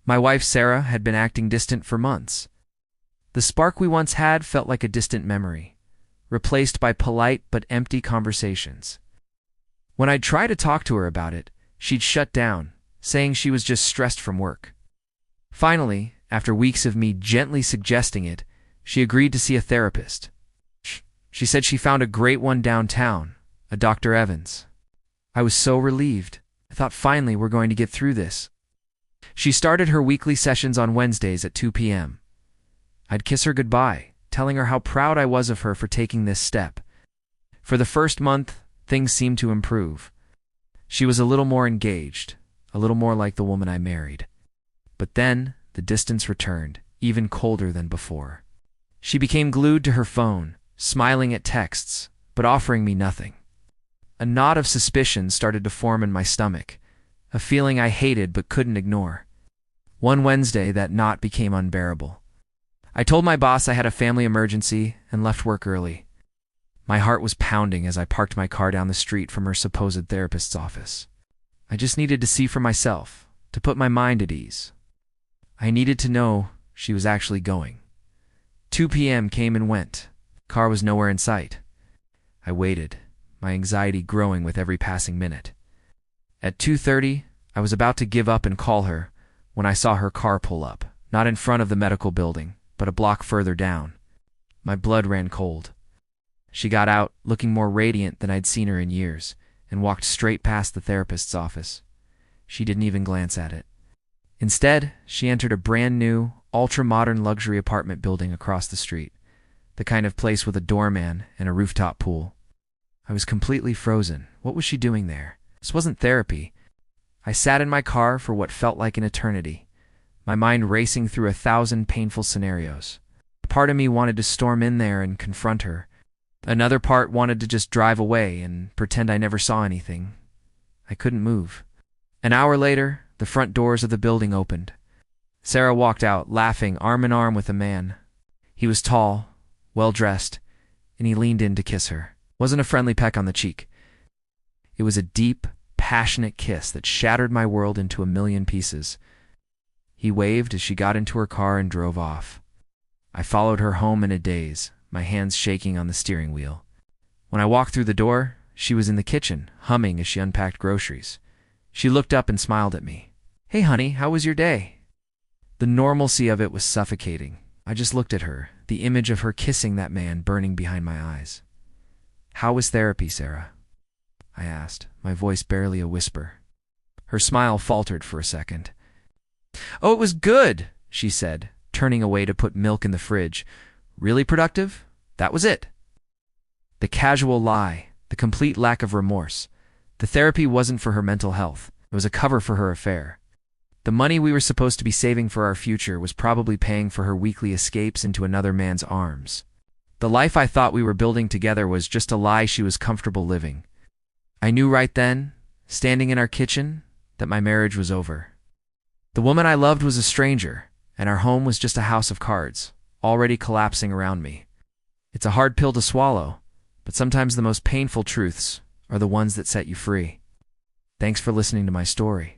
My wife, Sarah, had been acting distant for months. The spark we once had felt like a distant memory, replaced by polite but empty conversations. When I'd try to talk to her about it, she'd shut down, saying she was just stressed from work. Finally, after weeks of me gently suggesting it, she agreed to see a therapist. She said she found a great one downtown, a Dr. Evans. I was so relieved. I thought finally we're going to get through this. She started her weekly sessions on Wednesdays at 2 p.m. I'd kiss her goodbye, telling her how proud I was of her for taking this step. For the first month, things seemed to improve. She was a little more engaged, a little more like the woman I married. But then, the distance returned, even colder than before. She became glued to her phone, smiling at texts, but offering me nothing. A knot of suspicion started to form in my stomach, a feeling I hated but couldn't ignore. One Wednesday, that knot became unbearable. I told my boss I had a family emergency and left work early. My heart was pounding as I parked my car down the street from her supposed therapist's office. I just needed to see for myself, to put my mind at ease. I needed to know she was actually going. 2 p.m. came and went. The car was nowhere in sight. I waited, my anxiety growing with every passing minute. At 2:30, I was about to give up and call her when I saw her car pull up, not in front of the medical building, but a block further down. My blood ran cold. She got out, looking more radiant than I'd seen her in years, and walked straight past the therapist's office. She didn't even glance at it. Instead, she entered a brand-new, ultra-modern luxury apartment building across the street, the kind of place with a doorman and a rooftop pool. I was completely frozen. What was she doing there? This wasn't therapy. I sat in my car for what felt like an eternity, my mind racing through 1,000 painful scenarios. A part of me wanted to storm in there and confront her. Another part wanted to just drive away and pretend I never saw anything. I couldn't move. An hour later, the front doors of the building opened. Sarah walked out, laughing, arm in arm with a man. He was tall, well-dressed, and he leaned in to kiss her. It wasn't a friendly peck on the cheek. It was a deep, passionate kiss that shattered my world into a million pieces. He waved as she got into her car and drove off. I followed her home in a daze, my hands shaking on the steering wheel. When I walked through the door, she was in the kitchen, humming as she unpacked groceries. She looked up and smiled at me. "Hey, honey, how was your day?" The normalcy of it was suffocating. I just looked at her, the image of her kissing that man burning behind my eyes. "How was therapy, Sarah?" I asked, my voice barely a whisper. Her smile faltered for a second. "Oh, it was good," she said, turning away to put milk in the fridge. "Really productive? That was it." The casual lie, the complete lack of remorse. The therapy wasn't for her mental health. It was a cover for her affair. The money we were supposed to be saving for our future was probably paying for her weekly escapes into another man's arms. The life I thought we were building together was just a lie she was comfortable living. I knew right then, standing in our kitchen, that my marriage was over. The woman I loved was a stranger, and our home was just a house of cards, already collapsing around me. It's a hard pill to swallow, but sometimes the most painful truths are the ones that set you free. Thanks for listening to my story.